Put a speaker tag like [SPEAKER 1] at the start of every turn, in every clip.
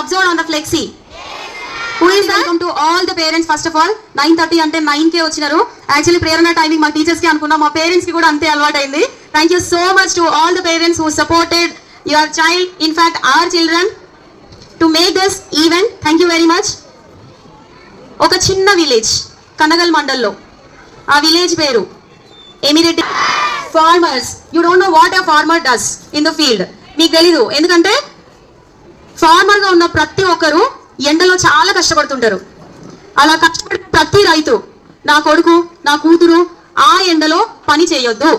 [SPEAKER 1] observed on the flexi? Who is that? Welcome to all the parents first of all. 9:30 అంటే 9 కే వచ్చినారు. Actually Prerana timing మా teachers కి అనుకున్నాం, మా పేరెంట్స్ కి కూడా అంతే అలవాటైంది. Thank you so much to all the parents who supported your child, in fact our children, to make this event. Thank you very much. ఒక చిన్న విలేజ్ కనగల్ మండల్లో, ఆ విలేజ్ పేరు Emireddy. Farmers, you don't know what a farmer does in the field. మీకు తెలీదు, ఎందుకంటే farmer గా ఉన్న ప్రతి ఒక్కరు ఎండలో చాలా కష్టపడుతుంటారు. అలా కష్టపడే ప్రతి రైతు, నా కొడుకు నా కూతురు ఆ ఎండలో పని చేయొద్దు,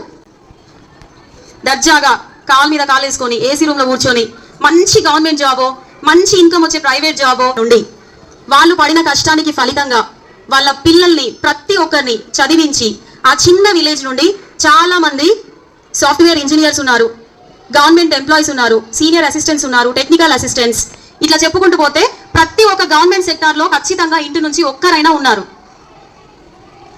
[SPEAKER 1] దర్జాగా కాలు మీద కాలేసుకొని ఏసీ రూమ్ లో కూర్చొని మంచి గవర్నమెంట్ జాబో, మంచి ఇన్కమ్ వచ్చే ప్రైవేట్ జాబో నుండి వాళ్ళు పడిన కష్టానికి ఫలితంగా వాళ్ళ పిల్లల్ని ప్రతి ఒక్కరిని చదివించి ఆ చిన్న విలేజ్ నుండి చాలా మంది సాఫ్ట్వేర్ ఇంజనీర్స్ ఉన్నారు, గవర్నమెంట్ ఎంప్లాయీస్ ఉన్నారు, సీనియర్ అసిస్టెంట్స్ ఉన్నారు, టెక్నికల్ అసిస్టెంట్స్, ఇట్లా చెప్పుకుంటూ పోతే ప్రతి ఒక్క గవర్నమెంట్ సెక్టార్ లో ఖచ్చితంగా ఇంటి నుంచి ఒక్కరైనా ఉన్నారు.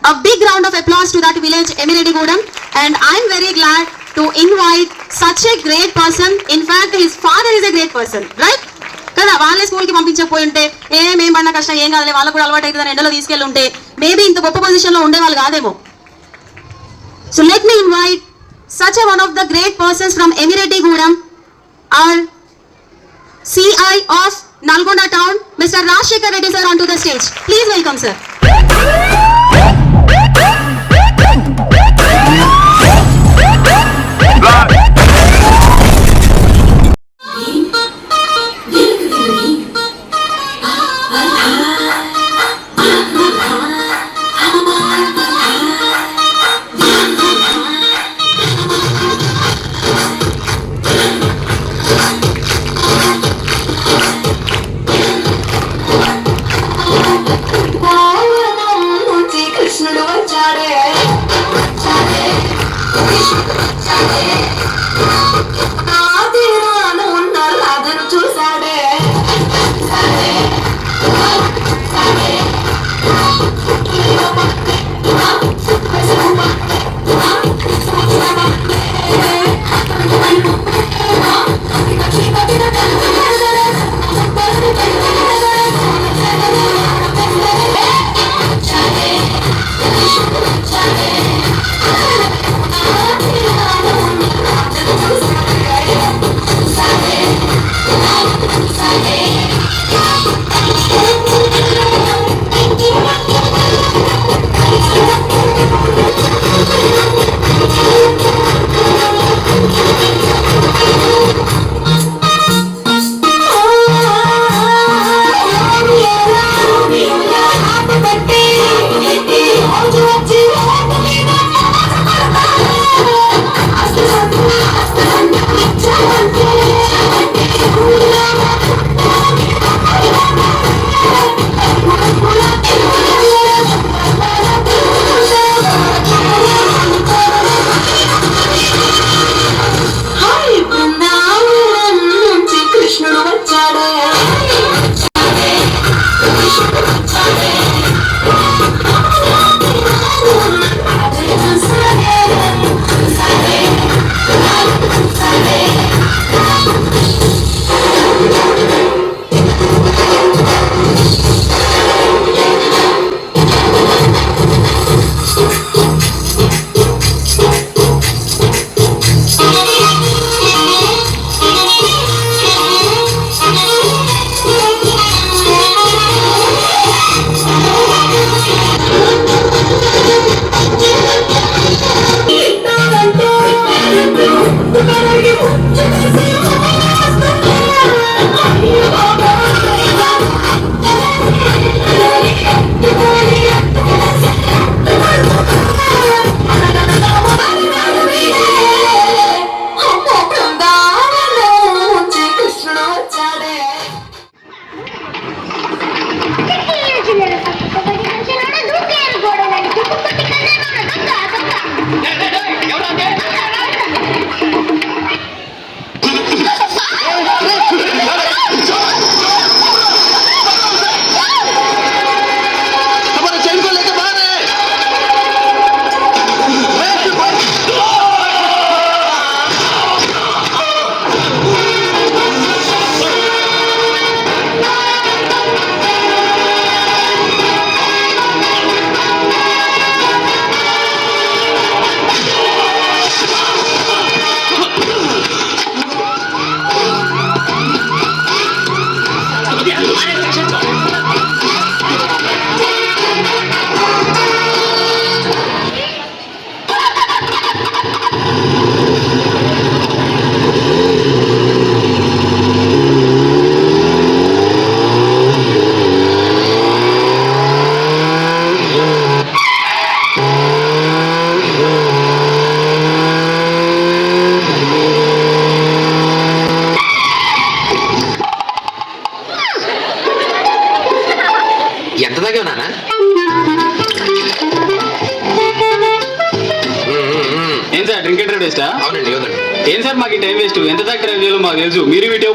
[SPEAKER 1] A big round of applause to that village Emiredigudam, and I am very glad to invite such a great person. In fact, his father is a great person, right? కదా వాళ్ళే school కి పంపించకపోయి ఉంటే మేము పడిన కష్టం ఏం కాదులే, వాళ్ళకు కూడా అలవాటు అవుతుందని ఎండలో తీసుకెళ్ళి ఉంటే మేబీ ఇంత గొప్ప పొజిషన్ లో ఉండేవాళ్ళు కాదేమో. So let me invite such a one of the great persons from Emiredigudam, our CI of Nalgonda town, Mr. Rajshekhar Reddy sir, onto the stage. Please welcome sir.
[SPEAKER 2] ఏం సార్ మాకు time waste, ఎంత దాకా drive చేయాలో మాకు తెలుసు, మీరు video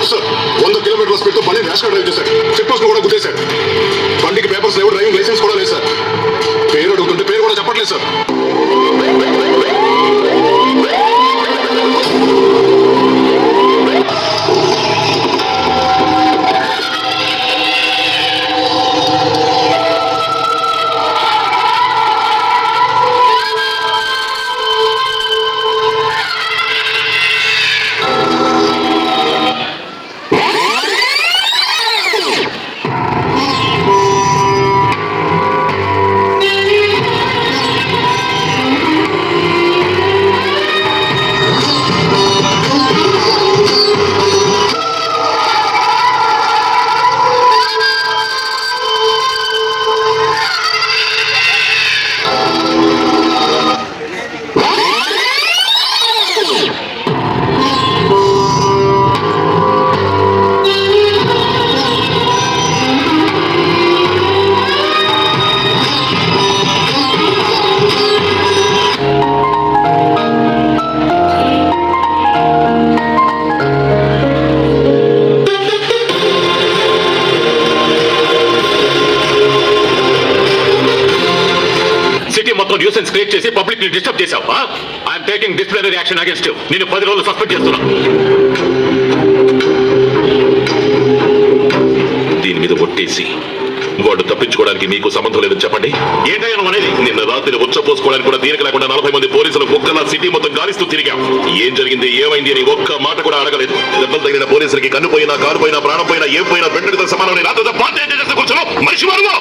[SPEAKER 3] sir 100 కిలోమీటర్ల speed తో బండి ర్యాష్ గా డ్రైవ్ చేశాడు. చెక్ పోస్ట్ కూడా గుద్దేశాడు. బండికి పేపర్స్ లేవు, డ్రైవింగ్ లైసెన్స్ కూడా లేదు సార్. పేరు అడుగుతుంటే పేరు కూడా చెప్పట్లేదు సార్.
[SPEAKER 4] న్యూసెన్స్ క్రియేట్ చేసి పబ్లిక్ ని డిస్టర్బ్ చేశావు. I'm taking disciplinary action against you. నేను 10 రోజులు సస్పెండ్ చేస్తున్నా. దీని మీద ఒట్టేసి వాడు తప్పించుకోవడానికి మీకు సంబంధం లేదని చెప్పండి. ఏంటయ్యా నువ్వు అనేది? నిన్న రాత్రి పోసుకోవడానికి కూడా దీనికి లేకుండా 40 మంది పోలీసులు ఒక్కలా సిటీ మొత్తం గాలిస్తూ తిరిగాం. ఏం జరిగింది, ఏమైంది అని ఒక్క మాట కూడా అడగలేదు. దెబ్బలు తగిలిన పోలీసులకి కన్ను పోయినా, కారు పోయినా, ప్రాణం పోయినా, ఏం పోయినా బెండడితో సమానం. నాతో పార్టీ చేస్తే కూర్చోను మనిషి వారుగా.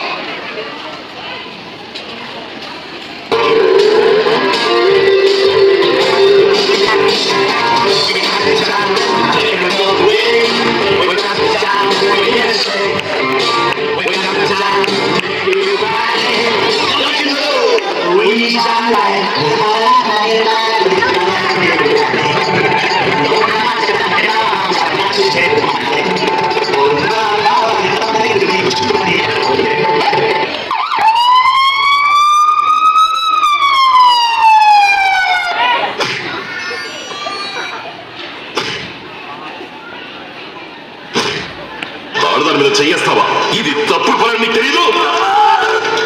[SPEAKER 4] ఆడదాని మీద చెయ్యేస్తావా? ఇది తప్పుడు పని నీకు తెలీదు?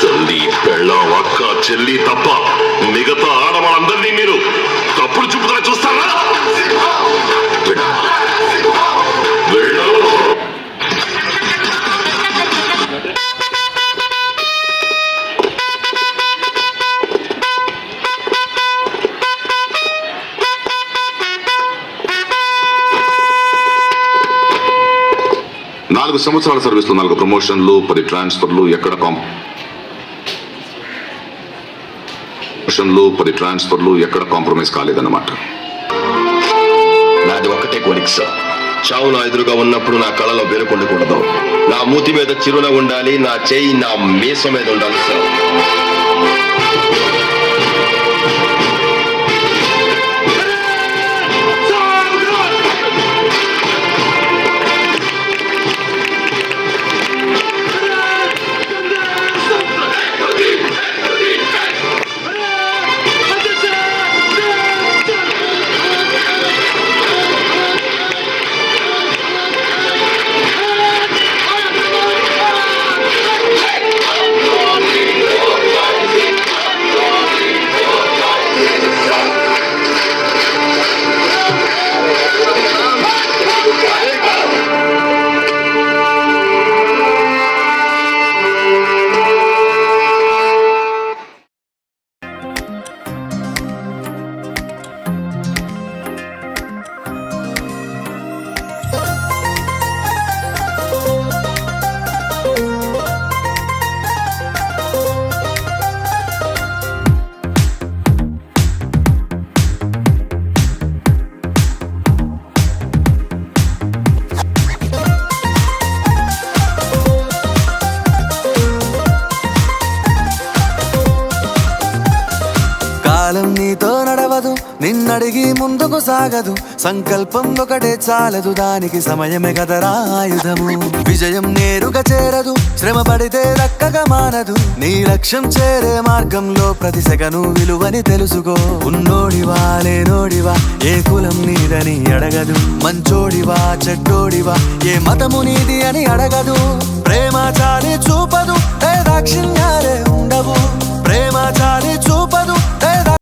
[SPEAKER 4] తల్లి, పెళ్ళాం, అక్క, చెల్లి తప్ప మిగతా ఆడవాళ్ళందరినీ మీరు తప్పుడు చూపుతారా చూస్తారా?
[SPEAKER 3] నాలుగు సంవత్సరాల సర్వీస్ లో 4 ప్రమోషన్లు, 10 ట్రాన్స్ఫర్లు, ఎక్కడ కాంప్రమైజ్ కాలేదన్నమాట.
[SPEAKER 5] నాది ఒక్కటే కోరిక సార్, చావు నా ఎదురుగా ఉన్నప్పుడు నా కళలో వెలుకొండకూడదు. నా మూతి మీద చిరునవ్వు ఉండాలి, నా చేయి నా మీసం మీద ఉండాలి సార్.
[SPEAKER 6] నడవదు, నిన్నడిగి ముందుకు సాగదు. సంకల్పం ఒకటే చాలదు, దానికి సమయమే కదరా ఆయుధము. విజయం నేరుగా చేరదు, శ్రమ పడితే దక్కగా మానదు. నీ లక్ష్యం చేరే మార్గంలో ప్రతి సెకను విలువని తెలుసుకో. ఉన్నోడివా లేనోడివా, ఏ కులం నీదని అడగదు. మంచోడివా చెడ్డోడివా, ఏ మతము నీది అని అడగదు. ప్రేమ చాలి చూపదు, ఏ దాక్షిణ్యం